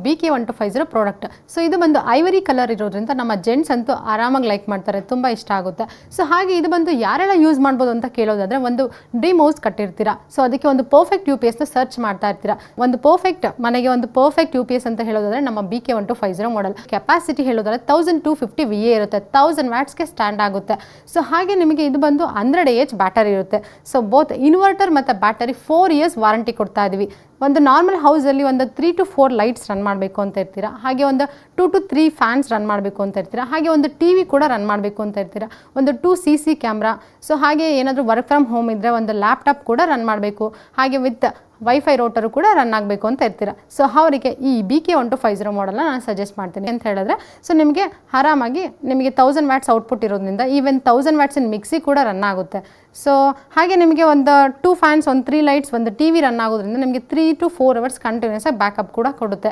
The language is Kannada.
BK1250 product. ಸೊ ಇದು ಬಂದು ಐವರಿ ಕಲರ್ ಇರೋದ್ರಿಂದ ನಮ್ಮ ಜೆಂಟ್ಸ್ ಅಂತೂ ಆರಾಮಾಗಿ ಲೈಕ್ ಮಾಡ್ತಾರೆ, ತುಂಬ ಇಷ್ಟ ಆಗುತ್ತೆ. ಸೊ ಹಾಗೆ ಇದು ಬಂದು ಯಾರೆಲ್ಲ ಯೂಸ್ ಮಾಡ್ಬೋದು ಅಂತ ಕೇಳೋದಾದ್ರೆ, ಒಂದು ಡ್ರೀಮ್ ಹೌಸ್ ಕಟ್ಟಿರ್ತೀರಾ, ಸೊ ಅದಕ್ಕೆ ಒಂದು ಪರ್ಫೆಕ್ಟ್ UPSನ ಸರ್ಚ್ ಮಾಡ್ತಾ ಇರ್ತೀರಾ. ಒಂದು ಪರ್ಫೆಕ್ಟ್ ಮನೆಗೆ ಒಂದು ಪರ್ಫೆಕ್ಟ್ UPS ಅಂತ ಹೇಳೋದಾದ್ರೆ ನಮ್ಮ BK1250 ಮಾಡೆಲ್. ಕೆಪಾಸಿಟಿ ಹೇಳೋದಾದ್ರೆ 1250 VA ಇರುತ್ತೆ, 1000 ವ್ಯಾಟ್ಸ್ಗೆ ಸ್ಟ್ಯಾಂಡ್ ಆಗುತ್ತೆ. ಸೊ ಹಾಗೆ ನಿಮಗೆ ಇದು ಬಂದು 100 AH ಬ್ಯಾಟರಿ ಇರುತ್ತೆ. ಸೊ ಬೋತ್ ಇನ್ವರ್ಟರ್ ಮತ್ತು ಬ್ಯಾಟರಿ 4 ಇಯರ್ಸ್ ವಾರಂಟಿ ಕೊಡ್ತಾ ಇದೀವಿ. ಒಂದು ನಾರ್ಮಲ್ ಹೌಸಲ್ಲಿ ಒಂದು 3 to 4 ಲೈಟ್ಸ್ ರನ್ ಮಾಡಬೇಕು ಅಂತ ಇರ್ತೀರಾ, ಹಾಗೆ ಒಂದು 2 to 3 ಫ್ಯಾನ್ಸ್ ರನ್ ಮಾಡಬೇಕು ಅಂತ ಇರ್ತೀರಾ, ಹಾಗೆ ಒಂದು TV ಕೂಡ ರನ್ ಮಾಡಬೇಕು ಅಂತ ಇರ್ತೀರಾ, ಒಂದು 2 CC ಕ್ಯಾಮ್ರಾ, ಸೊ ಹಾಗೆ ಏನಾದರೂ ವರ್ಕ್ ಫ್ರಮ್ ಹೋಮ್ ಇದ್ದರೆ ಒಂದು ಲ್ಯಾಪ್ಟಾಪ್ ಕೂಡ ರನ್ ಮಾಡಬೇಕು, ಹಾಗೆ ವಿತ್ ವೈಫೈ ರೋಟರು ಕೂಡ ರನ್ ಆಗಬೇಕು ಅಂತ ಇರ್ತೀರಾ. ಸೊ ಅವರಿಗೆ ಈ BK1250 ಮಾಡೆಲ್ನ ನಾನು ಸಜೆಸ್ಟ್ ಮಾಡ್ತೀನಿ ಅಂತ ಹೇಳಿದ್ರೆ, ಸೊ ನಿಮಗೆ ಆರಾಮಾಗಿ ನಿಮಗೆ 1000 ವ್ಯಾಟ್ಸ್ ಔಟ್ಪುಟ್ ಇರೋದ್ರಿಂದ ಈವನ್ 1000 ವ್ಯಾಟ್ಸಿನ ಮಿಕ್ಸಿ ಕೂಡ ರನ್ ಆಗುತ್ತೆ. ಸೊ ಹಾಗೆ ನಿಮಗೆ ಒಂದು 2 ಫ್ಯಾನ್ಸ್, ಒಂದು 3 ಲೈಟ್ಸ್, ಒಂದು TV ರನ್ ಆಗೋದ್ರಿಂದ ನಿಮಗೆ 3 to 4 ಅವರ್ಸ್ ಕಂಟಿನ್ಯೂಸ್ ಆಗಿ ಬ್ಯಾಕಪ್ ಕೂಡ ಕೊಡುತ್ತೆ.